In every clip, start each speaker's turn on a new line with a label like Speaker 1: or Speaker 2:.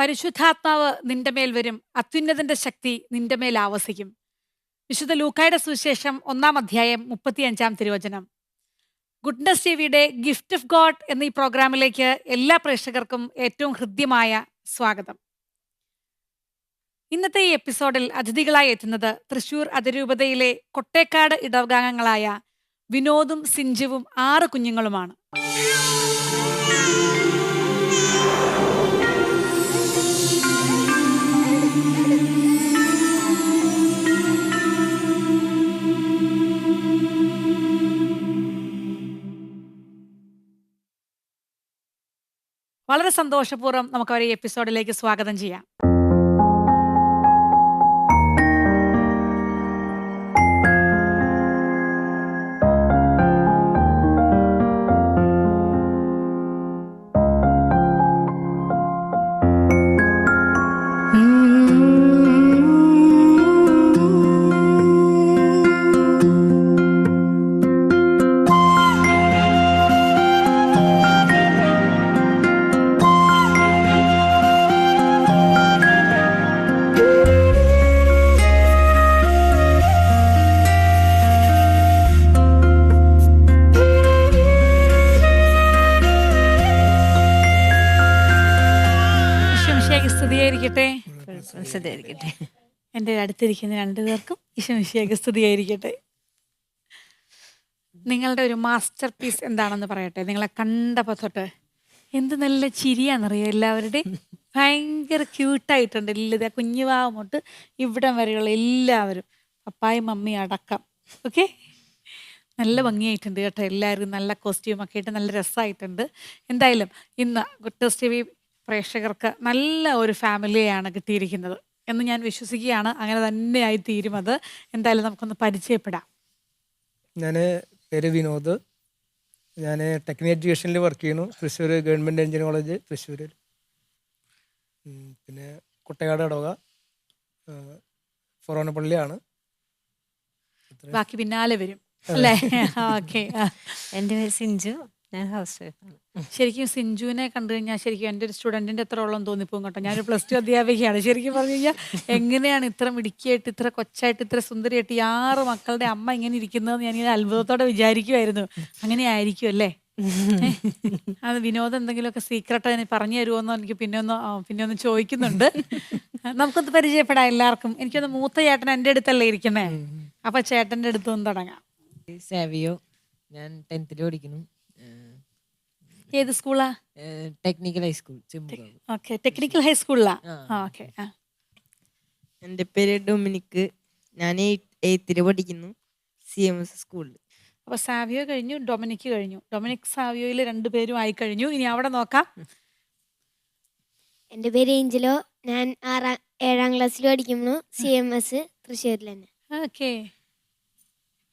Speaker 1: പരിശുദ്ധാത്മാവ് നിന്റെ മേൽ വരും, അത്യുന്നതന്റെ ശക്തി നിന്റെ മേൽ ആവസിക്കും. വിശുദ്ധ ലൂക്കായുടെ സുവിശേഷം 1-ാം അധ്യായം 35-ാം തിരുവചനം. ഗുഡ്നസ് ടിവിയുടെ ഗിഫ്റ്റ് ഓഫ് ഗോഡ് എന്ന ഈ പ്രോഗ്രാമിലേക്ക് എല്ലാ പ്രേക്ഷകർക്കും ഏറ്റവും ഹൃദ്യമായ സ്വാഗതം. ഇന്നത്തെ ഈ എപ്പിസോഡിൽ അതിഥികളായി എത്തുന്നത് തൃശൂർ അതിരൂപതയിലെ കൊട്ടേക്കാട് ഇടവകാംഗങ്ങളായ വിനോദും സിഞ്ചുവും 6 കുഞ്ഞുങ്ങളുമാണ്. വളരെ സന്തോഷപൂർവ്വം നമുക്ക് അവരെ ഈ എപ്പിസോഡിലേക്ക് സ്വാഗതം ചെയ്യാം. സ്തുതിയായിരിക്കട്ടെ. എൻ്റെ അടുത്തിരിക്കുന്ന 2 പേർക്കും ഈശോമിശിഹായ്ക്ക് സ്തുതിയായിരിക്കട്ടെ. നിങ്ങളുടെ ഒരു മാസ്റ്റർ പീസ് എന്താണെന്ന് പറയട്ടെ. നിങ്ങളെ കണ്ടപ്പോൾ തൊട്ട് എന്ത് നല്ല ചിരിയാണെന്നറിയാം എല്ലാവരുടെയും. ഭയങ്കര ക്യൂട്ടായിട്ടുണ്ട് എല്ലാ കുഞ്ഞുവാവ് തൊട്ട് ഇവിടം വരെയുള്ള എല്ലാവരും, പപ്പായും മമ്മിയും അടക്കം. ഓക്കെ, നല്ല ഭംഗിയായിട്ടുണ്ട് കേട്ടോ. എല്ലാവരും നല്ല കോസ്റ്റ്യൂമൊക്കെ ആയിട്ട് നല്ല രസമായിട്ടുണ്ട്. എന്തായാലും ഇന്ന് ഗുഡ്നസ് ടിവി പ്രേക്ഷകർക്ക് നല്ല ഒരു ഫാമിലിയെയാണ് കിട്ടിയിരിക്കുന്നത് എന്ന് ഞാൻ വിശ്വസിക്കുകയാണ്. അങ്ങനെ തന്നെയായി തീരും അത്. എന്തായാലും നമുക്കൊന്ന് പരിചയപ്പെടാം.
Speaker 2: ഞാൻ പേര് വിനോദ്. ഞാൻ ടെക്നിക്കൽ എഡ്യൂക്കേഷനിൽ വർക്ക് ചെയ്യുന്നു. തൃശ്ശൂർ ഗവൺമെൻറ് എഞ്ചിനീയറിംഗ് കോളേജ് തൃശ്ശൂരിൽ. പിന്നെ കുട്ടയാട് ഇടവക ഫൊറോനപ്പള്ളിയാണ്.
Speaker 1: ബാക്കി പിന്നാലെ വരും അല്ലേ? ഓക്കെ.
Speaker 3: എൻ്റെ പേര് സിഞ്ചു, ഞാൻ ഹൗസ് വൈഫാണ്.
Speaker 1: ശരിക്കും സിഞ്ചുവിനെ കണ്ടു കഴിഞ്ഞാൽ ശരിക്കും എൻ്റെ ഒരു സ്റ്റുഡൻറ്റിൻ്റെ എത്ര ഉള്ളം തോന്നിപ്പോകും കേട്ടോ. ഞാനൊരു +2 അധ്യാപികയാണ്. ശരിക്കും പറഞ്ഞു കഴിഞ്ഞാൽ എങ്ങനെയാണ് ഇത്ര മിടുക്കിയായിട്ട്, ഇത്ര കൊച്ചായിട്ട്, ഇത്ര സുന്ദരിയായിട്ട് ഈ 6 മക്കളുടെ അമ്മ ഇങ്ങനെ ഇരിക്കുന്നതെന്ന് ഞാനിങ്ങനെ അത്ഭുതത്തോടെ വിചാരിക്കുമായിരുന്നു. അങ്ങനെ ആയിരിക്കും അല്ലേ? അത് വിനോദം എന്തെങ്കിലുമൊക്കെ സീക്രട്ട് പറഞ്ഞു തരുമോന്നോ എനിക്ക് പിന്നെ ഒന്ന് ചോദിക്കുന്നുണ്ട്. നമുക്കൊന്ന് പരിചയപ്പെടാം എല്ലാവർക്കും. എനിക്കൊന്ന് മൂത്ത ചേട്ടൻ എൻ്റെ അടുത്തല്ലേ ഇരിക്കുന്നേ, അപ്പൊ ചേട്ടൻ്റെ അടുത്തൊന്ന് തുടങ്ങാം.
Speaker 4: സാവിയോ, ഞാൻ 10th പഠിക്കുന്നു.
Speaker 1: ഏത് സ്കൂളാ?
Speaker 4: Technical high school Chembur.
Speaker 1: Okay, technical ഹൈസ്കൂളിലാ? ഓക്കെ.
Speaker 5: എൻ്റെ പേര് ഡൊമിനിക്, ഞാൻ 8th പഠിക്കുന്നു CMS സ്കൂളിൽ.
Speaker 1: അപ്പൊ സാവിയോ കഴിഞ്ഞു, ഡൊമിനിക് കഴിഞ്ഞു. ഡൊമിനിക് സാവിയോയിൽ 2 പേരും ആയി കഴിഞ്ഞു. ഇനി അവിടെ നോക്കാം.
Speaker 6: എൻ്റെ പേര് ഏഞ്ചലോ, ഞാൻ 7ാം ക്ലാസ്സിൽ പഠിക്കുന്നു CMS തൃശ്ശൂരിൽ തന്നെ.
Speaker 1: ഓക്കെ.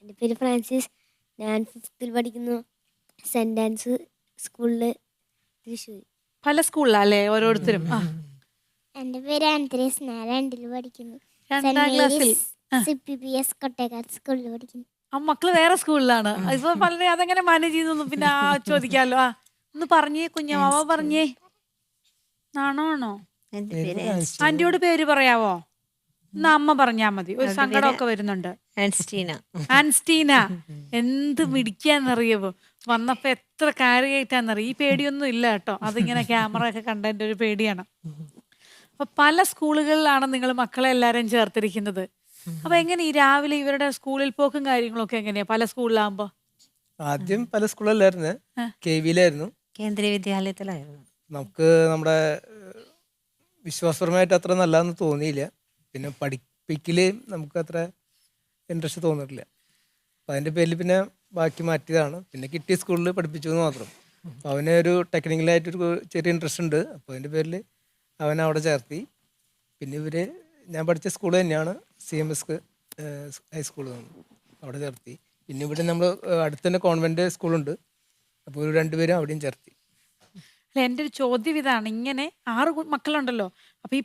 Speaker 6: എൻ്റെ പേര് ഫ്രാൻസിസ്, ഞാൻ 5th പഠിക്കുന്നു സെൻറ് ആൻസ് സ്കൂളിൽ തൃശ്ശൂർ.
Speaker 1: പല സ്കൂളിലല്ലേ ഓരോരുത്തരും?
Speaker 7: എൻ്റെ പേര് ആൻഡ്രീസ്, ഞാൻ 2ൽ പഠിക്കുന്നു.
Speaker 1: 2ാം ക്ലാസ്സിൽ
Speaker 7: CPPS കൊട്ടേക്കാട് സ്കൂളിൽ പഠിക്കുന്നു.
Speaker 1: ആ മക്കള് വേറെ സ്കൂളിലാണ്. ഇപ്പൊ പലരെ അതെങ്ങനെ മാനേജ് ചെയ്യുന്നു പിന്നെ ചോദിക്കാലോ. ഒന്ന് പറഞ്ഞേ കുഞ്ഞാവ, പറഞ്ഞേ. ആണോ?
Speaker 3: എൻ്റെ പേര്
Speaker 1: ആന്റിയോട് പേര് പറയാവോ? എന്നാ അമ്മ പറഞ്ഞാ മതി. ഒരു സങ്കടമൊക്കെ വരുന്നുണ്ട്.
Speaker 3: ആൻസ്റ്റീന.
Speaker 1: ആൻസ്റ്റീന എന്ത് മിടിക്കാന്നറിയാവോ? വന്നപ്പോ എത്ര കാര്യമായിട്ടാന്നറിയാം. ഈ പേടിയൊന്നും ഇല്ല കേട്ടോ. അതിങ്ങനെ ക്യാമറ ഒക്കെ കണ്ടതിൻ്റെ ഒരു പേടിയാണ്. അപ്പൊ പല സ്കൂളുകളിലാണ് നിങ്ങൾ മക്കളെ എല്ലാരും ചേർത്തിരിക്കുന്നത്. അപ്പൊ എങ്ങനെ ഈ രാവിലെ ഇവരുടെ സ്കൂളിൽ പോക്കും കാര്യങ്ങളൊക്കെ എങ്ങനെയാ പല സ്കൂളിലാകുമ്പോ?
Speaker 2: ആദ്യം പല സ്കൂളിലായിരുന്നു, KVയിലായിരുന്നു.
Speaker 3: കേന്ദ്രീയ വിദ്യാലയത്തിലായിരുന്നു.
Speaker 2: നമുക്ക് നമ്മുടെ വിശ്വാസപരമായിട്ട് അത്ര നല്ലതെന്ന് തോന്നിയില്ല. പിന്നെ പഠിപ്പിക്കല് നമുക്ക് അത്ര ഇൻട്രസ്റ്റ് തോന്നിയിട്ടില്ല. അപ്പം അതിൻ്റെ പേരിൽ പിന്നെ ബാക്കി മാറ്റിയതാണ്. പിന്നെ കിട്ടിയ സ്കൂളിൽ പഠിപ്പിച്ചു എന്ന് മാത്രം. അപ്പോൾ അവന് ഒരു ടെക്നിക്കലായിട്ടൊരു ചെറിയ ഇൻട്രസ്റ്റ് ഉണ്ട്. അപ്പോൾ അതിൻ്റെ പേരിൽ അവനെ അവിടെ ചേർത്തി. പിന്നെ ഞാൻ പഠിച്ച സ്കൂൾ തന്നെയാണ് CMS ഹൈസ്കൂൾ, അവിടെ ചേർത്തി. പിന്നെ ഇവിടെ നമ്മൾ അടുത്ത് തന്നെ കോൺവെൻറ്റ് സ്കൂളുണ്ട്. അപ്പോൾ ഒരു 2 പേരും അവിടെയും ചേർത്തി.
Speaker 1: അല്ല, എൻ്റെ ഒരു ചോദ്യം ഇതാണ്. ഇങ്ങനെ 6 മക്കളുണ്ടല്ലോ, അപ്പൊ ഈ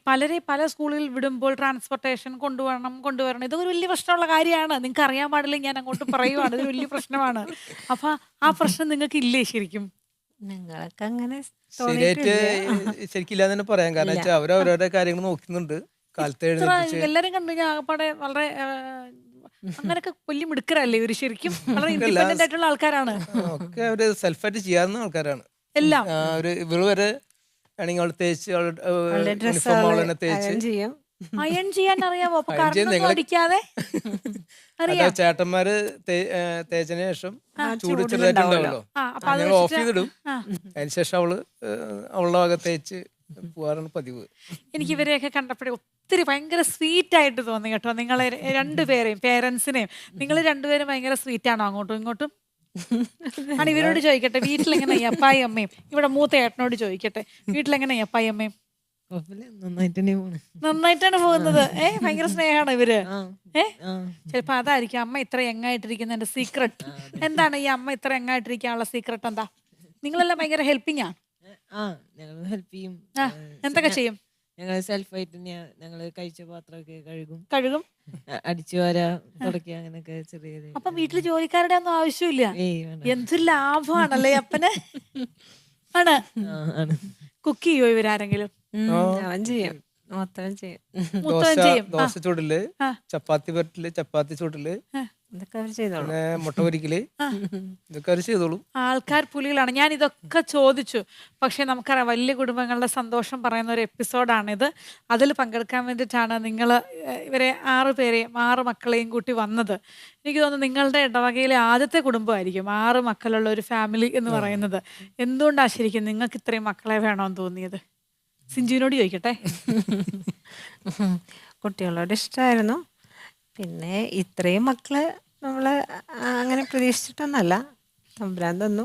Speaker 1: പല സ്കൂളുകളിൽ വിടുമ്പോൾ ട്രാൻസ്പോർട്ടേഷൻ കൊണ്ടുവരണം, ഇതൊരു വലിയ പ്രശ്നമുള്ള കാര്യമാണ്. നിങ്ങൾക്ക് അറിയാൻ പാടില്ല, ഞാൻ അങ്ങോട്ട് പറയുവാണ്, ഇതൊരു വലിയ പ്രശ്നമാണ്. അപ്പൊ ആ പ്രശ്നം നിങ്ങൾക്ക് ഇല്ലേ ശരിക്കും?
Speaker 3: ഞങ്ങളൊക്കെ അങ്ങനെ
Speaker 2: ശരിയായിട്ട്
Speaker 3: തോന്നിയിട്ടില്ല.
Speaker 2: ശരിക്കില്ല എന്ന് തന്നെ പറയാം. കാരണം
Speaker 3: ഇല്ല.
Speaker 2: വെച്ചാൽ അവരവരുടെ കാര്യങ്ങൾ നോക്കുന്നുണ്ട്. കാലത്ത്
Speaker 1: ഇത്ര
Speaker 2: എഴുന്നേൽപ്പിച്ച്
Speaker 1: എല്ലാരും കണ്ടു കഴിഞ്ഞാൽ ആകപ്പാടെ വളരെ അങ്ങനെയൊക്കെ വലിയ മിടുക്കരല്ലേ ഇവര് ശരിക്കും വളരെ
Speaker 2: മിടുക്കല്ല.
Speaker 1: ഇൻഡിപെൻഡന്റ് ആയിട്ടുള്ള ആൾക്കാരാണ്
Speaker 2: ഒക്കെ അവര് സെൽഫായിട്ട് ചെയ്യാവുന്ന ആൾക്കാരാണ്.
Speaker 1: എല്ലാം.
Speaker 2: ഇവള് വരെ വേണമെങ്കിൽ അവൾ തേച്ച്
Speaker 3: അവളുടെ
Speaker 2: യൂണിഫോം
Speaker 3: ഡ്രസ്സുകൾ
Speaker 2: അവൾ തന്നെ തേച്ച്
Speaker 3: അയൺ ചെയ്യും.
Speaker 1: അയൺ ചെയ്യാൻ അറിയാമോ? അപ്പൊ
Speaker 2: അയൺ ചെയ്യാൻ
Speaker 1: കറണ്ടൊന്നും
Speaker 2: നിങ്ങളെ-
Speaker 1: അടിക്കാതെ
Speaker 2: അതാ
Speaker 1: അറിയാം.
Speaker 2: ചേട്ടന്മാര് തേച്ചതിന് ശേഷം ചൂട്
Speaker 3: ചൂടിലുണ്ടാവുമല്ലോ.
Speaker 2: ചെറുതായിട്ടുണ്ടാവല്ലോ,
Speaker 1: ആ അപ്പൊ അത്
Speaker 2: ഞങ്ങൾ ഓഫ്
Speaker 1: വെച്ചിട്ട്
Speaker 2: ചെയ്തിടും.
Speaker 1: ആ.
Speaker 2: അതിനുശേഷം അവളുടെ വക തേച്ച് പോവാറാണ് പതിവ്.
Speaker 1: എനിക്ക് ഇവരെയൊക്കെ കണ്ടപ്പോഴേ ഒത്തിരി ഭയങ്കര സ്വീറ്റ് ആയിട്ട് തോന്നി കേട്ടോ. നിങ്ങളെ രണ്ടുപേരെയും പേരൻസിനെയും നിങ്ങൾ രണ്ടുപേരും ഭയങ്കര സ്വീറ്റ് ആണോ അങ്ങോട്ടും ഇങ്ങോട്ടും? ആണ് ഇവരോട് ചോദിക്കട്ടെ, വീട്ടിലെങ്ങനെ അപ്പായി അമ്മയും? ഇവിടെ മൂത്ത ഏട്ടനോട് ചോദിക്കട്ടെ, വീട്ടിലെങ്ങനെ അപ്പായി അമ്മയും?
Speaker 4: കുഴപ്പമില്ല, നന്നായിട്ട് തന്നെ പോണ്.
Speaker 1: നന്നായിട്ടാണ് പോകുന്നത്. ഭയങ്കര സ്നേഹമാണ് ഇവര്.
Speaker 4: ആ, ആ.
Speaker 1: ചിലപ്പോ അതായിരിക്കും അമ്മ ഇത്ര യങ്ങായിട്ടിരിക്കുന്നതിന്റെ സീക്രട്ട്. എന്താണ് ഈ അമ്മ ഇത്ര യങ്ങായിട്ടിരിക്കാനുള്ള സീക്രട്ട് എന്താ? നിങ്ങളെല്ലാം ഭയങ്കര ഹെൽപ്പിംഗ് ആണ്.
Speaker 4: ആ, ഞങ്ങൾ ഹെൽപ്പ് ചെയ്യും.
Speaker 1: ആ, എന്തൊക്കെ ചെയ്യും?
Speaker 4: ഞങ്ങൾ സെൽഫായിട്ട് തന്നെയാ. ഞങ്ങള് കഴിച്ച പാത്രമൊക്കെ കഴുകും,
Speaker 1: കഴുകും.
Speaker 4: അടിച്ചു വാരാ, തുടക്കുക, അങ്ങനെയൊക്കെ ചെറിയ ചെറിയ
Speaker 1: അപ്പൊ വീട്ടില് ജോലിക്കാരുടെ ഒന്നും ആവശ്യമില്ല.
Speaker 4: ഏയ് വേണ്ട.
Speaker 1: എന്ത് ലാഭമാണല്ലേ അപ്പന്. ആണ്.
Speaker 4: ആണ്.
Speaker 1: കുക്ക് ചെയ്യോ ഇവരാരെങ്കിലും?
Speaker 3: അവൻ ചെയ്യും, മൊത്തം ചെയ്യും.
Speaker 1: മൂത്തവൻ ചെയ്യും.
Speaker 2: ദോശ ചുടല്,
Speaker 1: ആ.
Speaker 2: ചപ്പാത്തി പരട്ടല്, ചപ്പാത്തി ചുടല്,
Speaker 3: ഇതൊക്കെ അവർ ചെയ്തോളൂ.
Speaker 2: പിന്നെ മുട്ട പൊരിക്കല്, ഇതൊക്കെ അവർ ചെയ്തോളും.
Speaker 1: ആൾക്കാർ പുലികളാണ്. ഞാൻ ഇതൊക്കെ ചോദിച്ചു, പക്ഷെ നമുക്കറിയാം വലിയ കുടുംബങ്ങളുടെ സന്തോഷം പറയുന്ന ഒരു എപ്പിസോഡാണിത്. അതിൽ പങ്കെടുക്കാൻ വേണ്ടിയിട്ടാണ് നിങ്ങൾ ഇവരെ 6 പേരെയും 6 മക്കളെയും കൂട്ടി വന്നത്. എനിക്ക് തോന്നുന്നു നിങ്ങളുടെ ഇടവകയിലെ ആദ്യത്തെ കുടുംബമായിരിക്കും 6 മക്കളുള്ള ഒരു ഫാമിലി എന്ന് പറയുന്നത്. എന്തുകൊണ്ടാണ് ശരിക്കും നിങ്ങൾക്ക് ഇത്രയും മക്കളെ വേണമെന്ന് തോന്നിയത്? സിഞ്ചുവിനോട് ചോദിക്കട്ടെ.
Speaker 3: കുട്ടികളോട് ഇഷ്ടമായിരുന്നു. പിന്നെ ഇത്രയും മക്കള് നമ്മള് അങ്ങനെ പ്രതീക്ഷിച്ചിട്ടൊന്നല്ല, തമ്പുരാൻ തന്നു.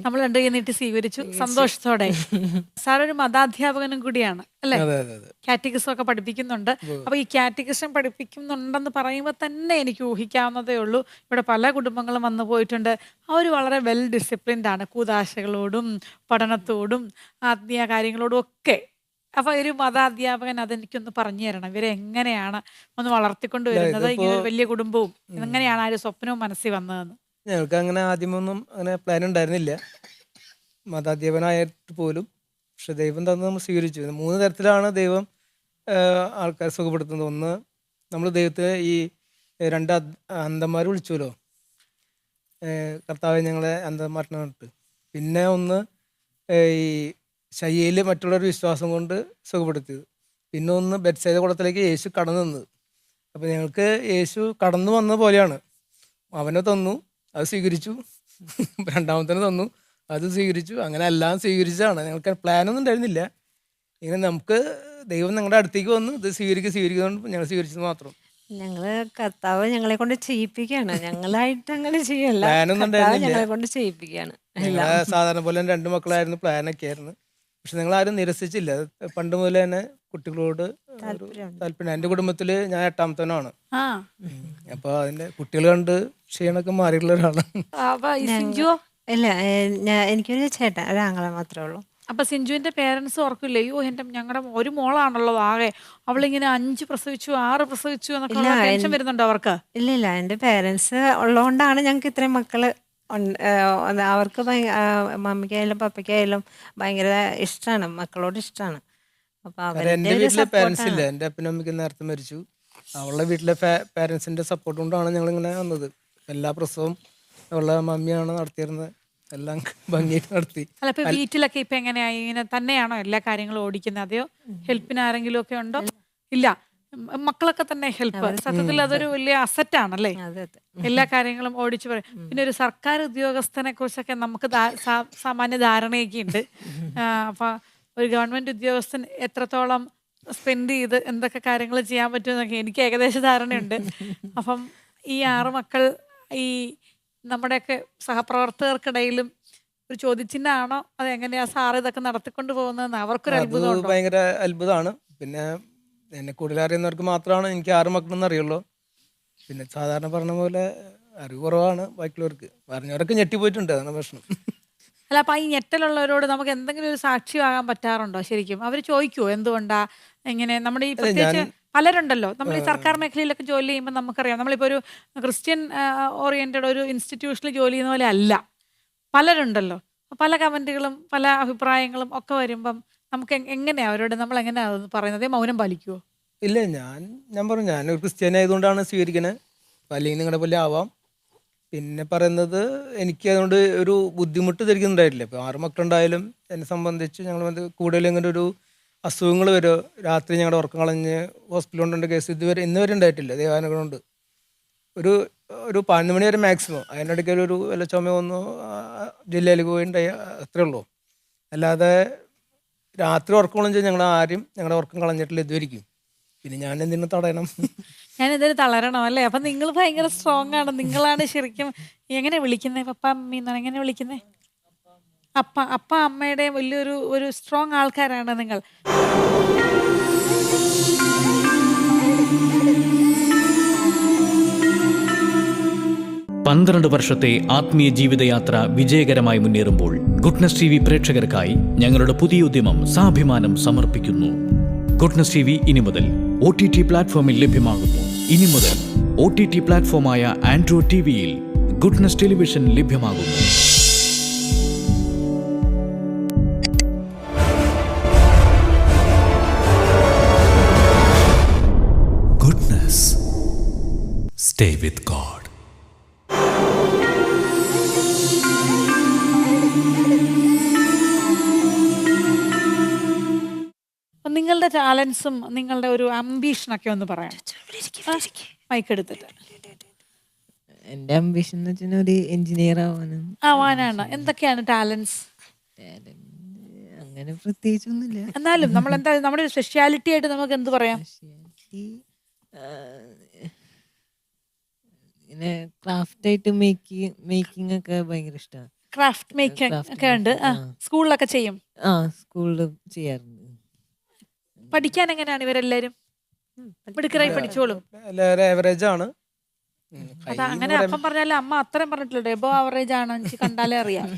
Speaker 1: നമ്മൾ രണ്ടു കൈ നീട്ടി സ്വീകരിച്ചു സന്തോഷത്തോടെ. സാർ ഒരു മതാധ്യാപകനും കൂടിയാണ് അല്ലേ?
Speaker 2: അതെ അതെ അതെ.
Speaker 1: കാറ്റഗിസം ഒക്കെ പഠിപ്പിക്കുന്നുണ്ട്. അപ്പൊ ഈ കാറ്റഗിസം പഠിപ്പിക്കുന്നുണ്ടെന്ന് പറയുമ്പോൾ തന്നെ എനിക്ക് ഊഹിക്കാവുന്നതേ ഉള്ളൂ. ഇവിടെ പല കുടുംബങ്ങളും വന്നു പോയിട്ടുണ്ട്. അവർ വളരെ വെൽ ഡിസിപ്ലിൻഡ് ആണ്, കൂതാശകളോടും പഠനത്തോടും ആത്മീയ കാര്യങ്ങളോടും ഒക്കെ. അപ്പൊ ഒരു മതാധ്യാപകൻ അതെനിക്കൊന്ന് പറഞ്ഞു തരണം. ഇവരെ എങ്ങനെയാണ് ഒന്ന് വളർത്തിക്കൊണ്ട് വരുന്നത്? ഇങ്ങനെ ഒരു വലിയ കുടുംബവും എങ്ങനെയാണ് ആ ഒരു സ്വപ്നവും മനസ്സിൽ വന്നതെന്ന്.
Speaker 2: ഞങ്ങൾക്ക് അങ്ങനെ ആദ്യമൊന്നും അങ്ങനെ പ്ലാൻ ഉണ്ടായിരുന്നില്ല, മതാധ്യാപനായിട്ട് പോലും. പക്ഷെ ദൈവം തന്ന് നമ്മൾ സ്വീകരിച്ചു. 3 തരത്തിലാണ് ദൈവം ആൾക്കാരെ സുഖപ്പെടുത്തുന്നത്. ഒന്ന്, നമ്മൾ ദൈവത്തെ ഈ 2 അന്ധന്മാർ വിളിച്ചുവല്ലോ, കർത്താവ് ഞങ്ങളെ അന്ധന്മാരനെ പറഞ്ഞിട്ട്. പിന്നെ ഒന്ന് ഈ ശയ്യയിൽ മറ്റുള്ളവരുടെ വിശ്വാസം കൊണ്ട് സുഖപ്പെടുത്തിയത്. പിന്നെ ഒന്ന് ബെത്സൈദ കുളത്തിലേക്ക് യേശു കടന്നു നിന്നത്. അപ്പോൾ ഞങ്ങൾക്ക് യേശു കടന്നു വന്ന പോലെയാണ്. അവനെ തന്നു, അത് സ്വീകരിച്ചു. രണ്ടാമത്തേന് തന്നു, അത് സ്വീകരിച്ചു. അങ്ങനെ എല്ലാം സ്വീകരിച്ചതാണ്. ഞങ്ങൾക്ക് പ്ലാനൊന്നും ഉണ്ടായിരുന്നില്ല. ഇങ്ങനെ നമുക്ക് ദൈവം ഞങ്ങളുടെ അടുത്തേക്ക് വന്നു, ഇത് സ്വീകരിക്കുന്നതുകൊണ്ട് ഞങ്ങൾ സ്വീകരിച്ചത് മാത്രം.
Speaker 3: ഞങ്ങള് കർത്താവ് ഞങ്ങളെ കൊണ്ട് ചെയ്യിപ്പിക്കുകയാണ്, ഞങ്ങളായിട്ട് അങ്ങനെ ചെയ്യല്ല.
Speaker 2: പ്ലാനൊന്നും
Speaker 3: കർത്താവ്
Speaker 2: ഉണ്ടായിരുന്നില്ല.
Speaker 3: ഞങ്ങളെ കൊണ്ട് ചെയ്യിപ്പിക്കുകയാണ്.
Speaker 2: ഞങ്ങളെ സാധാരണ പോലെ 2 മക്കളായിരുന്നു, പ്ലാനൊക്കെ ആയിരുന്നു. പക്ഷെ ഞങ്ങളാരും നിരസിച്ചില്ല. പണ്ട് മുതൽ തന്നെ കുട്ടികളോട് ഒരു താല്പര്യം. എൻ്റെ കുടുംബത്തിൽ ഞാൻ 8ാമത്തവനാണ്.
Speaker 1: ആ
Speaker 2: അപ്പോൾ അതിൻ്റെ കുട്ടികൾ കണ്ട് ക്ഷീണമൊക്കെ മാറിയിട്ടുള്ള ഒരാളാണ്.
Speaker 1: അപ്പൊ ഈ സിഞ്ചുവോ?
Speaker 3: ഇല്ല, എനിക്കൊരു ചേട്ടൻ, ഒരാങ്ങളെ മാത്രമേ ഉള്ളൂ.
Speaker 1: അപ്പൊ സിഞ്ചുവിന്റെ പേരൻസ് ഓർക്കില്ലേ, അയ്യോ ഞങ്ങളുടെ ഒരു മോളാണല്ലോ ആകെ, അവളിങ്ങനെ 5 പ്രസവിച്ചു 6 പ്രസവിച്ചു എന്നൊക്കെ
Speaker 3: ഇല്ല,
Speaker 1: ടെൻഷൻ വരുന്നുണ്ടോ അവർക്ക്?
Speaker 3: ഇല്ല, എൻ്റെ പേരൻസ് ഉള്ളതുകൊണ്ടാണ് ഞങ്ങൾക്ക് ഇത്രയും മക്കള് അവർക്ക് മമ്മിക്കായാലും പപ്പയ്ക്കായാലും ഭയങ്കര ഇഷ്ടമാണ്, മക്കളോട് ഇഷ്ടമാണ്. അപ്പൊ അവരുടെ
Speaker 2: എൻ്റെ
Speaker 3: ഒരു
Speaker 2: വീട്ടിലെ പാരൻസ്
Speaker 3: സപ്പോർട്ടാണ്.
Speaker 2: ഇല്ല. എൻ്റെ അപ്പനും അമ്മയ്ക്കും നേരത്തെ മരിച്ചു. അവളുടെ വീട്ടിലെ പാരൻസിൻ്റെ സപ്പോർട്ട് കൊണ്ടാണ് ഞങ്ങളിങ്ങനെ വന്നത്. എല്ലാ പ്രസവവും അവളുടെ മമ്മിയാണ് നടത്തിയിരുന്നത്. എല്ലാം ഭംഗിയായിട്ട് നടത്തി.
Speaker 1: അല്ല ഇപ്പൊ വീട്ടിലൊക്കെ ഇപ്പൊ എങ്ങനെയായി? ഇങ്ങനെ തന്നെയാണോ എല്ലാ കാര്യങ്ങളും ഓടിക്കുന്നത്? അതെയോ ഹെൽപ്പിന് ആരെങ്കിലും ഒക്കെ ഉണ്ടോ? ഇല്ല, മക്കളൊക്കെ തന്നെ ഹെൽപ്പ്. സത്യത്തിൽ അതൊരു വലിയ അസറ്റാണല്ലേ,
Speaker 3: അതെ അതെ.
Speaker 1: എല്ലാ കാര്യങ്ങളും ഓടിച്ചു പറയും. പിന്നെ ഒരു സർക്കാർ ഉദ്യോഗസ്ഥനെ കുറിച്ചൊക്കെ നമുക്ക് സാമാന്യ ധാരണയൊക്കെ ഉണ്ട്. അപ്പൊ ഒരു ഗവൺമെന്റ് ഉദ്യോഗസ്ഥൻ എത്രത്തോളം സ്പെൻഡ് ചെയ്ത് എന്തൊക്കെ കാര്യങ്ങൾ ചെയ്യാൻ പറ്റുമെന്നൊക്കെ എനിക്ക് ഏകദേശ ധാരണയുണ്ട്. അപ്പം ഈ 6 മക്കൾ ഈ നമ്മുടെയൊക്കെ സഹപ്രവർത്തകർക്കിടയിലും ഒരു ചോദ്യചിഹ്നമാണോ? അത് എങ്ങനെയാ സാറ് ഇതൊക്കെ നടത്തിക്കൊണ്ട് പോകുന്നതെന്ന് അവർക്കൊരു
Speaker 2: അത്
Speaker 1: അത്ഭുതമുണ്ടോ?
Speaker 2: ഭയങ്കര അത്ഭുതമാണ്. പിന്നെ എന്നെ കൂടുതൽ അറിയുന്നവർക്ക് മാത്രമാണ് എനിക്ക് 6 മക്കളെന്ന് അറിയുള്ളൂ. പിന്നെ സാധാരണ പറഞ്ഞ പോലെ അറിവ് കുറവാണ് ബാക്കിയുള്ളവർക്ക്. പറഞ്ഞവരൊക്കെ ഞെട്ടിപ്പോയിട്ടുണ്ട്, അതാണ് പ്രശ്നം.
Speaker 1: അല്ല അപ്പൊ ഈ ഞെട്ടലുള്ളവരോട് നമുക്ക് എന്തെങ്കിലും ഒരു സാക്ഷിയാകാൻ പറ്റാറുണ്ടോ ശരിക്കും? അവർ ചോദിക്കുവോ എന്തുകൊണ്ടാ എങ്ങനെ? നമ്മുടെ ഈ പ്രത്യേകിച്ച് പലരുണ്ടല്ലോ, നമ്മൾ ഈ സർക്കാർ മേഖലയിലൊക്കെ ജോലി ചെയ്യുമ്പോൾ നമുക്കറിയാം, നമ്മളിപ്പോൾ ഒരു ക്രിസ്ത്യൻ ഓറിയന്റഡ് ഒരു ഇൻസ്റ്റിറ്റ്യൂഷനിൽ ജോലി ചെയ്യുന്ന പോലെ അല്ല, പലരുണ്ടല്ലോ. പല കമന്റുകളും പല അഭിപ്രായങ്ങളും ഒക്കെ വരുമ്പം നമുക്ക് എങ്ങനെയാ അവരോട് നമ്മൾ എങ്ങനെയാ അത് പറയുന്നത്? മൗനം പാലിക്കുവോ?
Speaker 2: ഇല്ല, ഞാൻ പറഞ്ഞു ഞാനൊരു ക്രിസ്ത്യാനി ആയതുകൊണ്ടാണ് സ്വീകരിക്കണത്. അപ്പം അല്ലെങ്കിൽ നിങ്ങളുടെ പോലെ ആവാം. പിന്നെ പറയുന്നത് എനിക്ക് അതുകൊണ്ട് ഒരു ബുദ്ധിമുട്ട് ധരിക്കുന്നുണ്ടായിട്ടില്ല. ഇപ്പോൾ 6 മക്കളുണ്ടായാലും എന്നെ സംബന്ധിച്ച് ഞങ്ങൾ കൂടുതൽ ഇങ്ങനെ ഒരു അസുഖങ്ങൾ വരുമോ, രാത്രി ഞങ്ങളുടെ ഉറക്കം കളഞ്ഞ് ഹോസ്പിറ്റലിൽ കൊണ്ടുള്ള കേസ് ഇന്ന് വരെ ഉണ്ടായിട്ടില്ല. ദൈവാനുഗ്രഹമുണ്ട്. ഒരു ഒരു 11 മണി വരെ മാക്സിമം. അതിനിടയ്ക്ക് ഒരു വല്ല ചുമ വന്നു ജില്ലയിലേക്ക് പോയിണ്ടായി, അത്രേ ഉള്ളൂ. അല്ലാതെ രാത്രി ഉറക്കം കളഞ്ഞാൽ ഞങ്ങൾ ആരും ഞങ്ങളുടെ ഉറക്കം കളഞ്ഞിട്ടില്ല ഇതുവരെയ്ക്കും. പിന്നെ ഞാൻ എന്തിനു തടയണം?
Speaker 1: ഞാൻ ഇതിന് തളരണോ അല്ലേ? അപ്പൊ നിങ്ങൾ ഭയങ്കര സ്ട്രോങ് ആണ്. നിങ്ങളാണ് ശരിക്കും എങ്ങനെ വിളിക്കുന്നത്? പപ്പ അമ്മ എന്നാണ് എങ്ങനെ വിളിക്കുന്നത്? അപ്പ അമ്മയുടെ ഒരു സ്ട്രോങ് ആൾക്കാരാണ് നിങ്ങൾ.
Speaker 8: 12 വർഷത്തെ ആത്മീയ ജീവിതയാത്ര വിജയകരമായി മുന്നേറുമ്പോൾ ഗുഡ്നസ് TV പ്രേക്ഷകർക്കായി ഞങ്ങളുടെ പുതിയ ഉദ്യമം സാഭിമാനം സമർപ്പിക്കുന്നു. ഗുഡ്നസ് TV ഇനി മുതൽ OTT പ്ലാറ്റ്ഫോമിൽ ലഭ്യമാകുന്നു. ഇനി മുതൽ OTT പ്ലാറ്റ്ഫോമായ ആൻഡ്രോയിഡ് TVയിൽ ഗുഡ്നസ് ടെലിവിഷൻ ലഭ്യമാകുന്നു.
Speaker 9: Goodness. Stay with God.
Speaker 1: നിങ്ങളുടെ ടാലൻസും നിങ്ങളുടെ ഒരു അംബീഷനൊക്കെ ഒന്ന് പറയാം. മൈക്ക് എടുത്തിട്ട്.
Speaker 4: എൻ്റെ അംബിഷൻ എന്ന് വെച്ചാൽ ഒരു എഞ്ചിനീയർ
Speaker 1: ആവാനാണ്. എന്തൊക്കെയാണ് ടാലൻസ്?
Speaker 4: അങ്ങനെ പ്രത്യേകിച്ചൊന്നുമില്ല.
Speaker 1: എന്നാലും നമ്മൾ എന്താ നമ്മുടെ ഒരു സ്പെഷ്യാലിറ്റി ആയിട്ട് നമുക്ക് എന്ത് പറയാം?
Speaker 4: ഇങ്ങനെ ക്രാഫ്റ്റ് ആയിട്ട് മേക്കിംഗ് ഒക്കെ ഭയങ്കര ഇഷ്ടമാണ്.
Speaker 1: ക്രാഫ്റ്റ് മേക്കിംഗ് ഒക്കെ ഉണ്ട്. സ്കൂളിലൊക്കെ ചെയ്യും.
Speaker 4: സ്കൂളിൽ ചെയ്യാറുണ്ട്.
Speaker 1: പഠിക്കാൻ എങ്ങനെയാണ് ഇവരെല്ലാരും? മിടുക്കരായി പഠിച്ചോളും.
Speaker 2: എല്ലാവരും ആവറേജ് ആണ്.
Speaker 1: അതാ അങ്ങനെ അപ്പം പറഞ്ഞാലും അമ്മ അത്രയും പറഞ്ഞിട്ടില്ല. എബോ ആവറേജ് ആണ്, എനിക്ക് കണ്ടാലേ അറിയാം.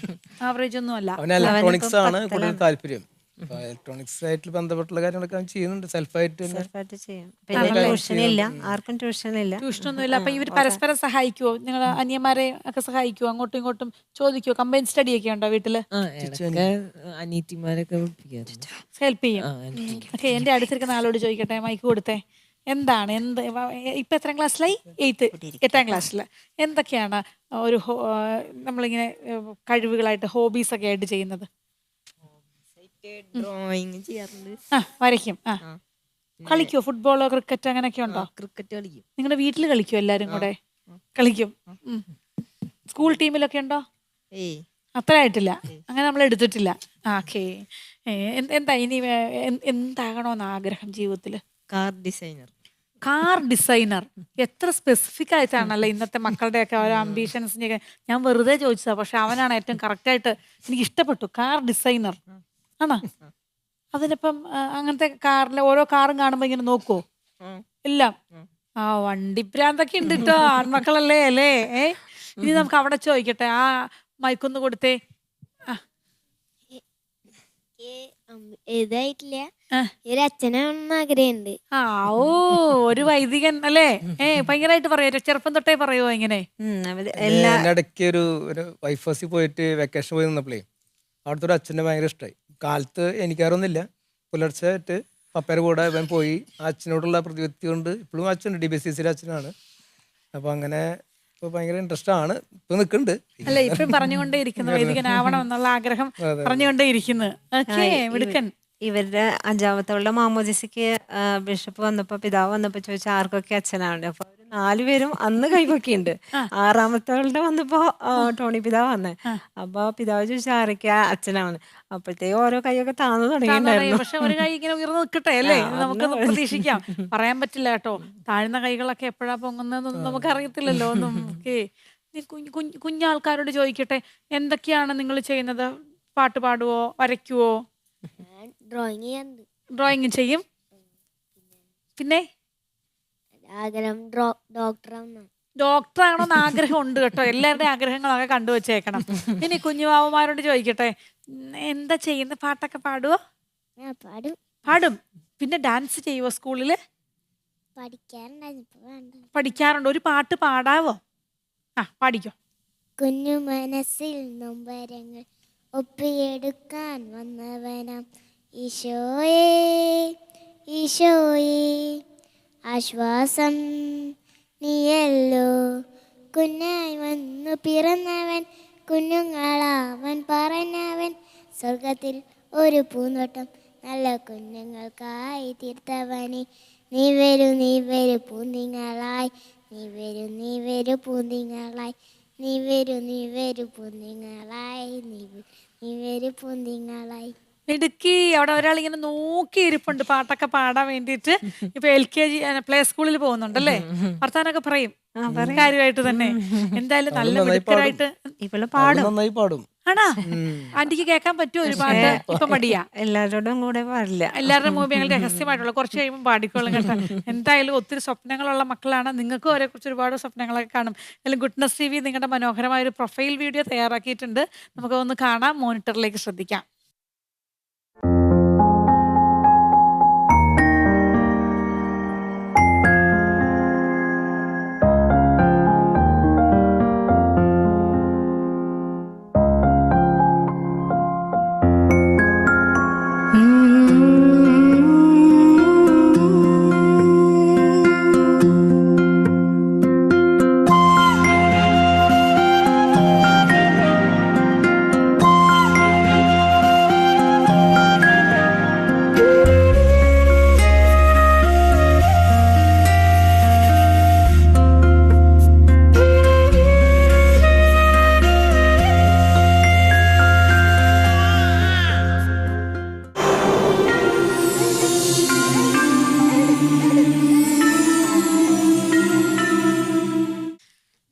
Speaker 1: ആവറേജ് ഒന്നും അല്ല.
Speaker 2: അവന് ഇലക്ട്രോണിക്സ് ആണ് കൂടുതൽ താല്പര്യം. ഇലക്ട്രോണിക്സ് ആയിട്ട് ബന്ധപ്പെട്ടുള്ള കാര്യങ്ങളൊക്കെ അവൻ ചെയ്യുന്നുണ്ട് സെൽഫായിട്ട്
Speaker 3: ചെയ്യും. പിന്നെ ട്യൂഷനില്ല, ആർക്കും ട്യൂഷനില്ല.
Speaker 1: ട്യൂഷനൊന്നുമില്ല. അപ്പൊ ഇവർ പരസ്പരം സഹായിക്കുവോ? നിങ്ങൾ അനിയന്മാരെ ഒക്കെ സഹായിക്കുവോ? അങ്ങോട്ടും ഇങ്ങോട്ടും ചോദിക്കുവോ? കമ്പൈൻ സ്റ്റഡി ഒക്കെ ഉണ്ടോ വീട്ടില്?
Speaker 4: അനിയത്തിമാരൊക്കെ
Speaker 1: ഹെൽപ്പ് ചെയ്യും. ഓക്കെ, എന്റെ അടുത്തിരിക്കുന്ന ആളോട് ചോദിക്കട്ടെ, മൈക്ക് കൊടുത്തേ. എന്താണ് ഇപ്പൊ എത്രാം ക്ലാസ്സിലായി? 8ാം ക്ലാസ്സിൽ. എന്തൊക്കെയാണ് ഒരു നമ്മളിങ്ങനെ കഴിവുകളായിട്ട് ഹോബീസ് ഒക്കെ ആയിട്ട് ചെയ്യുന്നത്?
Speaker 5: ഡ്രോയിങ് ചെയ്യാറുണ്ട്.
Speaker 1: വരയ്ക്കും. കളിക്കോ? ഫുട്ബോളോ ക്രിക്കറ്റ് അങ്ങനെയൊക്കെ ഉണ്ടോ?
Speaker 5: ക്രിക്കറ്റ് കളിക്കും.
Speaker 1: നിങ്ങളുടെ വീട്ടിൽ കളിക്കോ? എല്ലാരും കൂടെ കളിക്കും. സ്കൂൾ ടീമിലൊക്കെ ഉണ്ടോ? അത്ര ആയിട്ടില്ല, അങ്ങനെ നമ്മൾ എടുത്തിട്ടില്ല. ഓക്കേ. എന്താ ഇനി എന്താകണോന്ന് ആഗ്രഹം ജീവിതത്തില്?
Speaker 5: Car designer.
Speaker 1: Car designer. എത്ര സ്പെസിഫിക് ആയിട്ടാണല്ലേ ഇന്നത്തെ മക്കളുടെയൊക്കെ ഓരോ അംബീഷൻസിനെയൊക്കെ. ഞാൻ വെറുതെ ചോദിച്ചതാ, പക്ഷെ അവനാണ് ഏറ്റവും കറക്റ്റായിട്ട് എനിക്ക് ഇഷ്ടപ്പെട്ടു. കാർ ഡിസൈനർ ആണോ? അതിനിപ്പം അങ്ങനത്തെ കാറിലെ ഓരോ കാറും കാണുമ്പോ ഇങ്ങനെ നോക്കുവോ? എല്ലാം. വണ്ടിപ്രാന്തൊക്കെ ഉണ്ട് കേട്ടോ, ആൺമക്കളല്ലേ അല്ലേ? ഇനി നമുക്ക് അവിടെ ചോദിക്കട്ടെ. മൈക്കൊന്ന് കൊടുത്തേ.
Speaker 7: എഴുതായിട്ടില്ല. ഒരു അച്ഛനാണെന്ന് ആഗ്രഹമുണ്ട്.
Speaker 1: ഒരു വൈദികൻ അല്ലേ? ഭയങ്കരമായിട്ട് പറയോ? ചെറുപ്പം തൊട്ടേ പറയുവോ ഇങ്ങനെ?
Speaker 2: ഇടയ്ക്ക് ഒരു വൈഫ് ഹൗസിൽ പോയിട്ട് വെക്കേഷൻ പോയി നിന്നപ്പോഴേ അവിടുത്തെ ഒരു അച്ഛനെ ഭയങ്കര ഇഷ്ടമായി. കാലത്ത് എനിക്കറിയൊന്നുമില്ല, പുലർച്ചെ ആയിട്ട് പപ്പയുടെ കൂടെ ഇവൻ പോയി. ആ അച്ഛനോടുള്ള പ്രതിപത്തി കൊണ്ട് ഇപ്പോഴും അച്ഛൻ DBCC അച്ഛനാണ്. അപ്പൊ അങ്ങനെ ഇപ്പൊ ഭയങ്കര ഇൻട്രസ്റ്റ് ആണ്. ഇപ്പൊ നിൽക്കുന്നുണ്ട്
Speaker 1: അല്ല, ഇപ്പം പറഞ്ഞുകൊണ്ടേ ഇരിക്കുന്നു വൈദികനാവണം എന്നുള്ള ആഗ്രഹം പറഞ്ഞുകൊണ്ടേ ഇരിക്കുന്നു. മിടുക്കൻ.
Speaker 3: ഇവരുടെ 5ാമത്തവളുടെ മാമോദിസയ്ക്ക് ബിഷപ്പ് വന്നപ്പോ, പിതാവ് വന്നപ്പോ ചോദിച്ചാൽ ആർക്കൊക്കെ അച്ഛനാവുണ്ട്. അപ്പൊ അവര് 4 പേരും അന്ന് കൈപൊക്കിയുണ്ട്. 6ാമത്തവളുടെ വന്നപ്പോ ടോണി പിതാവ് വന്നേ. അപ്പൊ പിതാവ് ചോദിച്ചാൽ ആരൊക്കെയാ അച്ഛനാവുന്നു. അപ്പോഴത്തേക്ക് ഓരോ കൈയൊക്കെ താന്നു തുടങ്ങിയിട്ടുണ്ടായിരുന്നു.
Speaker 1: പക്ഷെ ഒരു കൈ ഇങ്ങനെ ഉയർന്നു നിൽക്കട്ടെ അല്ലേ? നമുക്ക് പ്രതീക്ഷിക്കാം. പറയാൻ പറ്റില്ല കേട്ടോ, താഴ്ന്ന കൈകളൊക്കെ എപ്പോഴാ പൊങ്ങുന്നതെന്നൊന്നും നമുക്ക് അറിയത്തില്ലല്ലോ. ഒന്നും കുഞ്ഞാൾക്കാരോട് ചോദിക്കട്ടെ, എന്തൊക്കെയാണ് നിങ്ങൾ ചെയ്യുന്നത്? പാട്ട് പാടുവോ? വരയ്ക്കുവോ?
Speaker 7: ഡ്രോയിങ് ചെയ്യാറുണ്ട്.
Speaker 1: ഡ്രോയിങ് ചെയ്യും. പിന്നെ
Speaker 7: ആഗ്രഹം ഡോക്ടറാവുന്ന.
Speaker 1: ഡോക്ടർ ആകണമെന്ന് ആഗ്രഹം ഉണ്ട് കേട്ടോ. എല്ലാവരുടെയും ആഗ്രഹങ്ങളൊക്കെ കണ്ടുവച്ചേക്കണം. ഇനി കുഞ്ഞുമാവന്മാരോട് ചോദിക്കട്ടെ, എന്താ ചെയ്യുന്ന? പാട്ടൊക്കെ പാടുവോ? പാടും. പിന്നെ ഡാൻസ് ചെയ്യുവോ? സ്കൂളില് പഠിക്കാറുണ്ട്. ഒരു പാട്ട് പാടാവോ? പാടിക്കോ.
Speaker 7: കുഞ്ഞു മനസ്സിൽ നൊമ്പരങ്ങൾ ഒപ്പിയെടുക്കാൻ വന്നവനാം ഈശോയേ ഈശോയേ ആശ്വാസം നീയല്ലോ കുഞ്ഞായി വന്നു പിറന്നവൻ കുഞ്ഞുങ്ങളാവൻ പറഞ്ഞവൻ സ്വർഗത്തിൽ ഒരു പൂന്തോട്ടം നല്ല കുഞ്ഞുങ്ങൾക്കായി തീർത്തവനെ നീ വരൂ പൂന്തിങ്ങളായി നീ വരൂ പൂന്തിങ്ങളായി നീ വരൂ പൂന്തിങ്ങളായി നീ വരൂ പൂന്തിങ്ങളായി.
Speaker 1: മിടുക്കി. അവിടെ ഒരാൾ ഇങ്ങനെ നോക്കി ഇരിപ്പുണ്ട് പാട്ടൊക്കെ പാടാൻ വേണ്ടിയിട്ട്. ഇപ്പൊ LKG പ്ലേ സ്കൂളിൽ പോകുന്നുണ്ടല്ലേ? വർത്താനൊക്കെ പറയും കാര്യമായിട്ട് തന്നെ. എന്തായാലും നല്ല മിടുക്കരായിട്ട്
Speaker 3: ഇവള് പാടും.
Speaker 2: നന്നായി പാടും.
Speaker 1: ആണാ? ആന്റിക്ക് കേൾക്കാൻ പറ്റുമോ ഒരു പാട്ട്? ഇപ്പൊ മടിയാ?
Speaker 3: എല്ലാവരോടും കൂടെ പാടില്ല.
Speaker 1: എല്ലാവരുടെ മുമ്പ് ഞങ്ങൾ രഹസ്യമായിട്ടുള്ള കുറച്ച് കഴിയുമ്പോൾ പാടിക്കോളും കേട്ടോ. എന്തായാലും ഒത്തിരി സ്വപ്നങ്ങളുള്ള മക്കളാണ്. നിങ്ങൾക്കും അവരെ കുറിച്ച് ഒരുപാട് സ്വപ്നങ്ങളൊക്കെ കാണും. എന്തായാലും ഗുഡ്നസ് TV നിങ്ങളുടെ മനോഹരമായ ഒരു പ്രൊഫൈൽ വീഡിയോ തയ്യാറാക്കിയിട്ടുണ്ട്. നമുക്ക് ഒന്ന് കാണാം. മോണിറ്ററിലേക്ക് ശ്രദ്ധിക്കാം.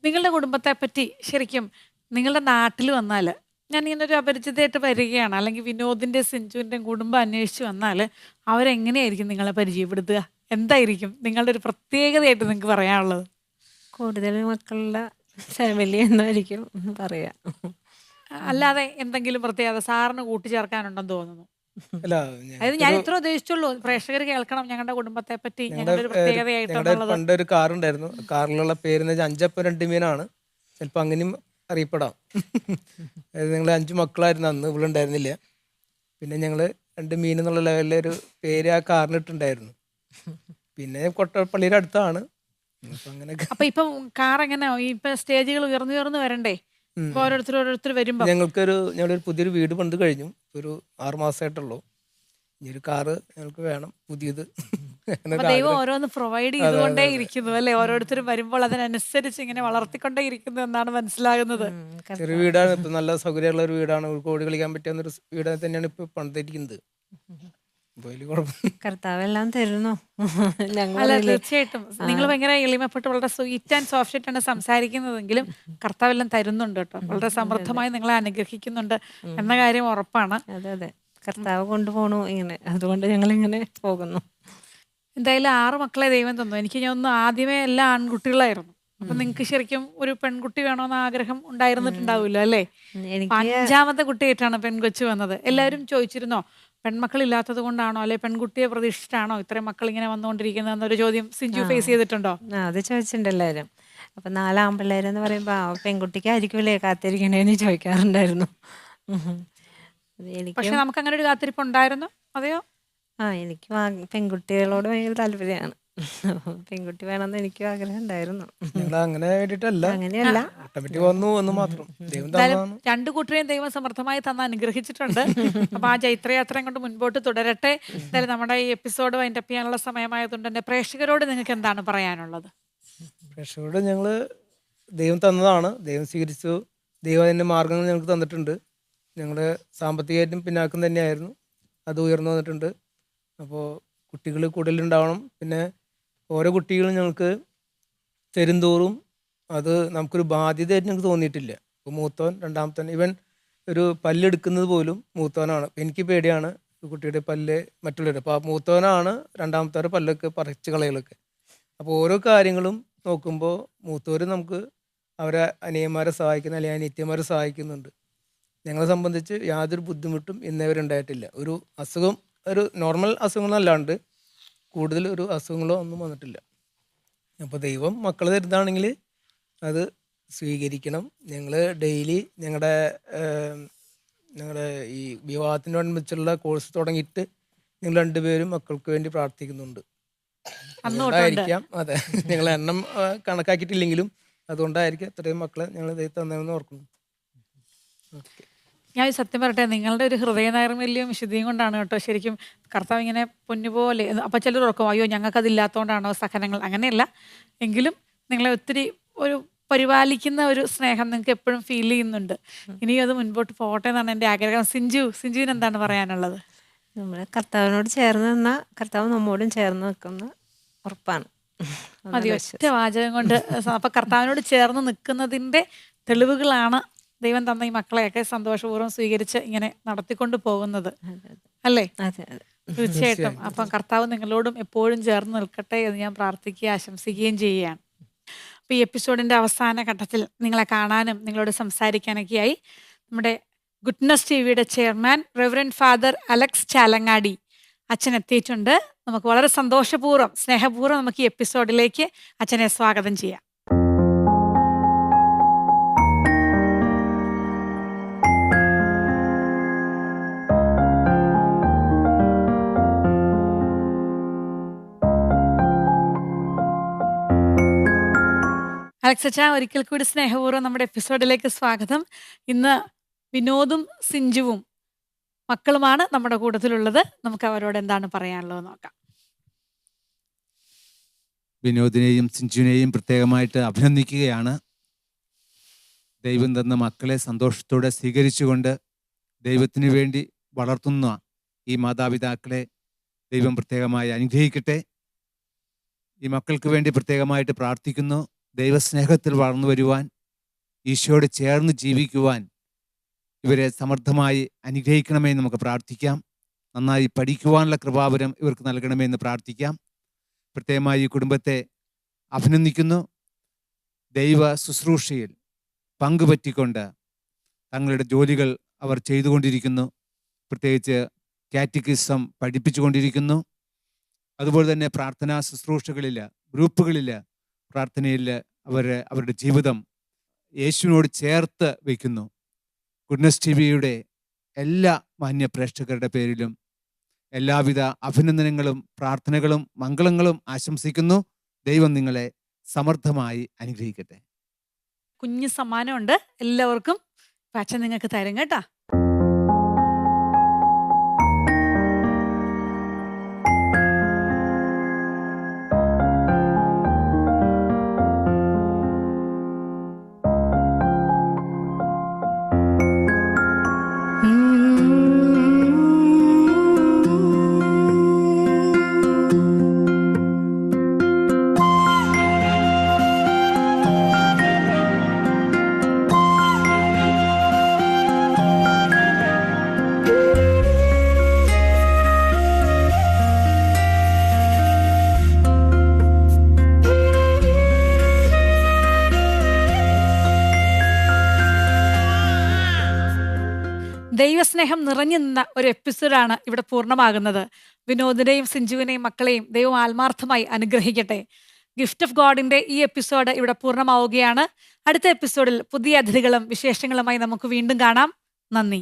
Speaker 1: നിങ്ങളുടെ കുടുംബത്തെ പറ്റി ശരിക്കും നിങ്ങളുടെ നാട്ടിൽ വന്നാൽ, ഞാൻ ഇങ്ങനെ ഒരു അപരിചിതമായിട്ട് വരികയാണ്, അല്ലെങ്കിൽ വിനോദിന്റെ സിഞ്ചുവിൻ്റെയും കുടുംബം അന്വേഷിച്ച് വന്നാൽ അവരെങ്ങനെയായിരിക്കും നിങ്ങളെ പരിചയപ്പെടുത്തുക? എന്തായിരിക്കും നിങ്ങളുടെ ഒരു പ്രത്യേകതയായിട്ട് നിങ്ങൾക്ക് പറയാനുള്ളത്?
Speaker 3: കൂടുതൽ മക്കളുടെ ഫാമിലി എന്നായിരിക്കും പറയാ.
Speaker 1: അല്ലാതെ എന്തെങ്കിലും പ്രത്യേകത സാറിന് കൂട്ടിച്ചേർക്കാനുണ്ടെന്ന് തോന്നുന്നു?
Speaker 2: അല്ല,
Speaker 1: അതായത് ഞാൻ ഇത്ര ഉദ്ദേശിച്ചുള്ളൂ, പ്രേക്ഷകർ കേൾക്കണം ഞങ്ങളുടെ കുടുംബത്തെ പറ്റി, ഞങ്ങളുടെ ഒരു പ്രത്യേകതയായിട്ടുള്ളത്.
Speaker 2: പണ്ട് ഒരു കാറുണ്ടായിരുന്നു. കാറിലുള്ള പേര് അഞ്ചപ്പൻ രണ്ട് മീനാണ്. ചിലപ്പോ അങ്ങനെയും അറിയപ്പെടാം. അതായത് ഞങ്ങൾ 5 മക്കളായിരുന്നു അന്ന്. ഇവളുണ്ടായിരുന്നില്ല. പിന്നെ ഞങ്ങള് 2 മീൻ എന്നുള്ള ലെവലിലെ ഒരു പേര് ആ കാറിനിട്ടുണ്ടായിരുന്നു. പിന്നെ കൊട്ടപ്പള്ളിയുടെ അടുത്താണ്.
Speaker 1: അപ്പൊ ഇപ്പൊ കാർ എങ്ങനെ ഇപ്പൊ സ്റ്റേജുകൾ ഉയർന്നു വരണ്ടേ? ഇപ്പൊ ഓരോരുത്തർ വരുമ്പോ
Speaker 2: ഞങ്ങളൊരു പുതിയൊരു വീട് പണ്ട് കഴിഞ്ഞു. ഒരു 6 മാസമായിട്ടുള്ളൂ. ഇനി ഒരു കാറ് ഞങ്ങൾക്ക് വേണം, പുതിയത്.
Speaker 1: ദൈവം ഓരോന്ന് പ്രൊവൈഡ് ചെയ്തുകൊണ്ടേ ഇരിക്കുന്നു അല്ലെ? ഓരോരുത്തരും വരുമ്പോൾ അതിനനുസരിച്ച് ഇങ്ങനെ വളർത്തിക്കൊണ്ടേ ഇരിക്കുന്നു എന്നാണ് മനസ്സിലാകുന്നത്.
Speaker 2: ചെറിയ വീടാണ്. ഇപ്പൊ നല്ല സൗകര്യമുള്ള ഒരു വീടാണ്. ഓടി കളിക്കാൻ പറ്റുന്ന ഒരു വീട് തന്നെയാണ് ഇപ്പൊ പണിതിരിക്കുന്നത്.
Speaker 3: കർത്താവ് എല്ലാം തരുന്നു.
Speaker 1: അല്ല, തീർച്ചയായിട്ടും നിങ്ങൾ ഭയങ്കര എളിമപ്പെട്ട് വളരെ സ്വീറ്റ് ആൻഡ് സോഫ്റ്റ് ആയിട്ടാണ് സംസാരിക്കുന്നതെങ്കിലും കർത്താവെല്ലാം തരുന്നുണ്ട് കേട്ടോ. വളരെ സമൃദ്ധമായി നിങ്ങളെ അനുഗ്രഹിക്കുന്നുണ്ട് എന്ന കാര്യം ഉറപ്പാണ്.
Speaker 3: അതെ അതെ, കർത്താവ് കൊണ്ടുപോകണു ഇങ്ങനെ, അതുകൊണ്ട് ഞങ്ങൾ ഇങ്ങനെ പോകുന്നു.
Speaker 1: എന്തായാലും 6 മക്കളെ ദൈവം തന്നു. എനിക്ക് ഞാൻ ഒന്ന് ആദ്യമേ എല്ലാം ആൺകുട്ടികളായിരുന്നു. അപ്പൊ നിങ്ങക്ക് ശരിക്കും ഒരു പെൺകുട്ടി വേണമെന്ന് ആഗ്രഹം ഉണ്ടായിരുന്നിട്ടുണ്ടാവില്ലോ അല്ലേ? 5ാമത്തെ കുട്ടിയായിട്ടാണ് പെൺകൊച്ചു വന്നത്. എല്ലാവരും ചോദിച്ചിരുന്നോ പെൺമക്കൾ ഇല്ലാത്തത് കൊണ്ടാണോ അല്ലെ പെൺകുട്ടിയെ പ്രതീക്ഷിച്ചിട്ടാണോ ഇത്രയും മക്കൾ ഇങ്ങനെ വന്നുകൊണ്ടിരിക്കുന്നത് എന്നൊരു ചോദ്യം സിഞ്ചു ഫേസ് ചെയ്തിട്ടുണ്ടോ?
Speaker 3: അത് ചോദിച്ചിട്ടുണ്ട് എല്ലാവരും. അപ്പൊ 4 ആൺപിള്ളേരെന്ന് പറയുമ്പോ പെൺകുട്ടിക്കായിരിക്കുമല്ലേ കാത്തിരിക്കണേന്ന് ചോദിക്കാറുണ്ടായിരുന്നു.
Speaker 1: പക്ഷെ നമുക്ക് അങ്ങനെ ഒരു കാത്തിരിപ്പ് ഉണ്ടായിരുന്നു. അതെയോ?
Speaker 3: എനിക്കും പെൺകുട്ടികളോട് ഭയങ്കര താല്പര്യമാണ്. പെൺകുട്ടി വേണമെന്ന് എനിക്കും ആഗ്രഹം ഉണ്ടായിരുന്നു.
Speaker 2: അങ്ങനെയല്ല, മാത്രം.
Speaker 1: 2 കൂട്ടരെയും ദൈവം സമൃദ്ധമായി തന്ന അനുഗ്രഹിച്ചിട്ടുണ്ട്. അപ്പൊ ആ ജൈത്രയാത്രയും കൊണ്ട് മുൻപോട്ട് തുടരട്ടെ. എന്തായാലും നമ്മുടെ ഈ എപ്പിസോഡ് വൈൻഡപ്പ് ചെയ്യാനുള്ള സമയമായതുകൊണ്ട് തന്നെ പ്രേക്ഷകരോട് നിങ്ങൾക്ക് എന്താണ് പറയാനുള്ളത്?
Speaker 2: പ്രേക്ഷകരോട് ഞങ്ങള് ദൈവം തന്നതാണ്, ദൈവം സ്വീകരിച്ചു. ദൈവം അതിന്റെ മാർഗങ്ങൾ ഞങ്ങൾക്ക് തന്നിട്ടുണ്ട്. ഞങ്ങള് സാമ്പത്തികമായിട്ടും പിന്നാക്കം തന്നെയായിരുന്നു, അത് ഉയർന്നു വന്നിട്ടുണ്ട്. അപ്പോൾ കുട്ടികൾ കൂടുതലുണ്ടാവണം. പിന്നെ ഓരോ കുട്ടികളും ഞങ്ങൾക്ക് തരുംതോറും അത് നമുക്കൊരു ബാധ്യതയായിട്ട് ഞങ്ങൾക്ക് തോന്നിയിട്ടില്ല. ഇപ്പോൾ മൂത്തവൻ, 2ാമത്തവൻ, ഇവൻ ഒരു പല്ലെടുക്കുന്നത് പോലും മൂത്തവനാണ്. എനിക്ക് പേടിയാണ് കുട്ടിയുടെ പല്ല് മറ്റുള്ളവരുടെ. അപ്പോൾ മൂത്തവനാണ് 2ാമത്തവരുടെ പല്ലൊക്കെ പറിച്ച് കളയലൊക്കെ. അപ്പോൾ ഓരോ കാര്യങ്ങളും നോക്കുമ്പോൾ മൂത്തവർ നമുക്ക് അവരെ അനിയന്മാരെ സഹായിക്കുന്ന അല്ലെങ്കിൽ അനിയത്തിമാരെ സഹായിക്കുന്നുണ്ട്. ഞങ്ങളെ സംബന്ധിച്ച് യാതൊരു ബുദ്ധിമുട്ടും ഇന്നേവരുണ്ടായിട്ടില്ല. ഒരു അസുഖം, ഒരു നോർമൽ അസുഖങ്ങളല്ലാണ്ട് കൂടുതൽ ഒരു അസുഖങ്ങളോ ഒന്നും വന്നിട്ടില്ല. അപ്പോൾ ദൈവം മക്കൾ തരുന്നതാണെങ്കിൽ അത് സ്വീകരിക്കണം. ഞങ്ങൾ ഡെയിലി ഞങ്ങളുടെ ഞങ്ങളുടെ ഈ വിവാഹത്തിനോടനുബന്ധിച്ചുള്ള കോഴ്സ് തുടങ്ങിയിട്ട് നിങ്ങൾ രണ്ടുപേരും മക്കൾക്ക് വേണ്ടി പ്രാർത്ഥിക്കുന്നുണ്ട്. അതുകൊണ്ടായിരിക്കാം, അതെ, ഞങ്ങൾ എണ്ണം കണക്കാക്കിയിട്ടില്ലെങ്കിലും അതുകൊണ്ടായിരിക്കും ഇത്രയും മക്കളെ ഞങ്ങൾ ദൈവം തന്നതെന്ന് ഓർക്കുന്നു. ഓക്കെ.
Speaker 1: ഞാൻ സത്യം പറയട്ടെ, നിങ്ങളുടെ ഒരു ഹൃദയനൈർമല്യവും വിശുദ്ധിയും കൊണ്ടാണ് കേട്ടോ ശരിക്കും കർത്താവ് ഇങ്ങനെ പൊന്നുപോലെ. അപ്പം ചിലർ ഓർക്കും അയ്യോ ഞങ്ങൾക്കതില്ലാത്തതുകൊണ്ടാണോ സഹനങ്ങൾ. അങ്ങനെയല്ല, എങ്കിലും നിങ്ങളെ ഒത്തിരി ഒരു പരിപാലിക്കുന്ന ഒരു സ്നേഹം നിങ്ങൾക്ക് എപ്പോഴും ഫീൽ ചെയ്യുന്നുണ്ട്. ഇനിയും അത് മുൻപോട്ട് പോകട്ടെ എന്നാണ് എൻ്റെ ആഗ്രഹം. സിഞ്ചുവിന് എന്താണ് പറയാനുള്ളത്?
Speaker 3: നമ്മൾ കർത്താവിനോട് ചേർന്ന് നിന്നാൽ കർത്താവ് നമ്മോടും ചേർന്ന് നിൽക്കുന്ന ഉറപ്പാണ്.
Speaker 1: മതി, ഒറ്റ വാചകം കൊണ്ട്. അപ്പം കർത്താവിനോട് ചേർന്ന് നിൽക്കുന്നതിൻ്റെ തെളിവുകളാണ് ദൈവം തന്ന ഈ മക്കളെയൊക്കെ സന്തോഷപൂർവ്വം സ്വീകരിച്ച് ഇങ്ങനെ നടത്തിക്കൊണ്ട് പോകുന്നത്, അല്ലേ?
Speaker 3: അതെ അതെ,
Speaker 1: തീർച്ചയായിട്ടും. അപ്പം കർത്താവ് നിങ്ങളോടും എപ്പോഴും ചേർന്ന് നിൽക്കട്ടെ എന്ന് ഞാൻ പ്രാർത്ഥിക്കുകയും ആശംസിക്കുകയും ചെയ്യുകയാണ്. അപ്പോൾ ഈ എപ്പിസോഡിൻ്റെ അവസാന ഘട്ടത്തിൽ നിങ്ങളെ കാണാനും നിങ്ങളോട് സംസാരിക്കാനൊക്കെയായി നമ്മുടെ ഗുഡ്നസ് ടിവിയുടെ chairman Reverend father Alex Chalangadi അച്ഛൻ എത്തിയിട്ടുണ്ട്. നമുക്ക് വളരെ സന്തോഷപൂർവ്വം സ്നേഹപൂർവ്വം നമുക്ക് ഈ എപ്പിസോഡിലേക്ക് അച്ഛനെ സ്വാഗതം ചെയ്യാം. അലക്സ് അച്ഛാ, ഒരിക്കൽ കൂടി സ്നേഹപൂർവ്വം നമ്മുടെ എപ്പിസോഡിലേക്ക് സ്വാഗതം. ഇന്ന് വിനോദും സിഞ്ചുവും മക്കളുമാണ് നമ്മുടെ കൂട്ടത്തിലുള്ളത്. നമുക്ക് അവരോട് എന്താണ് പറയാനുള്ളത് നോക്കാം.
Speaker 10: വിനോദിനെയും സിഞ്ചുവിനെയും പ്രത്യേകമായിട്ട് അഭിനന്ദിക്കുകയാണ്. ദൈവം തന്ന മക്കളെ സന്തോഷത്തോടെ സ്വീകരിച്ചുകൊണ്ട് ദൈവത്തിന് വേണ്ടി വളർത്തുന്ന ഈ മാതാപിതാക്കളെ ദൈവം പ്രത്യേകമായി അനുഗ്രഹിക്കട്ടെ. ഈ മക്കൾക്ക് വേണ്ടി പ്രത്യേകമായിട്ട് പ്രാർത്ഥിക്കുന്നു. ദൈവസ്നേഹത്തിൽ വളർന്നു വരുവാൻ, ഈശോയോട് ചേർന്ന് ജീവിക്കുവാൻ ഇവരെ സമർത്ഥമായി അനുഗ്രഹിക്കണമേ എന്ന് നമുക്ക് പ്രാർത്ഥിക്കാം. നന്നായി പഠിക്കുവാനുള്ള കൃപാവരം ഇവർക്ക് നൽകണമേ എന്ന് പ്രാർത്ഥിക്കാം. പ്രത്യേകമായി ഈ കുടുംബത്തെ അഭിനന്ദിക്കുന്നു. ദൈവ ശുശ്രൂഷയിൽ പങ്കുപറ്റിക്കൊണ്ട് തങ്ങളുടെ ജോലികൾ അവർ ചെയ്തുകൊണ്ടിരിക്കുന്നു. പ്രത്യേകിച്ച് കാറ്റക്കിസം പഠിപ്പിച്ചുകൊണ്ടിരിക്കുന്നു. അതുപോലെ തന്നെ പ്രാർത്ഥനാ ശുശ്രൂഷകളിൽ, ഗ്രൂപ്പുകളിൽ, പ്രാർത്ഥനയിൽ അവരുടെ ജീവിതം യേശുവിനോട് ചേർത്ത് വയ്ക്കുന്നു. ഗുഡ്നസ് ടിവിയുടെ എല്ലാ മാന്യ പ്രേക്ഷകരുടെ പേരിലും എല്ലാവിധ അഭിനന്ദനങ്ങളും പ്രാർത്ഥനകളും മംഗളങ്ങളും ആശംസിക്കുന്നു. ദൈവം നിങ്ങളെ സമർത്ഥമായി അനുഗ്രഹിക്കട്ടെ.
Speaker 1: കുഞ്ഞു സമ്മാനമുണ്ട് എല്ലാവർക്കും. അച്ഛൻ നിങ്ങൾക്ക് തരും കേട്ടാ. ദൈവസ്നേഹം നിറഞ്ഞു നിന്ന ഒരു എപ്പിസോഡാണ് ഇവിടെ പൂർണ്ണമാകുന്നത്. വിനോദിനെയും സിഞ്ചുവിനെയും മക്കളെയും ദൈവം ആത്മാർത്ഥമായി അനുഗ്രഹിക്കട്ടെ. ഗിഫ്റ്റ് ഓഫ് ഗോഡിന്റെ ഈ എപ്പിസോഡ് ഇവിടെ പൂർണ്ണമാവുകയാണ്. അടുത്ത എപ്പിസോഡിൽ പുതിയ അതിഥികളും വിശേഷങ്ങളുമായി നമുക്ക് വീണ്ടും കാണാം. നന്ദി.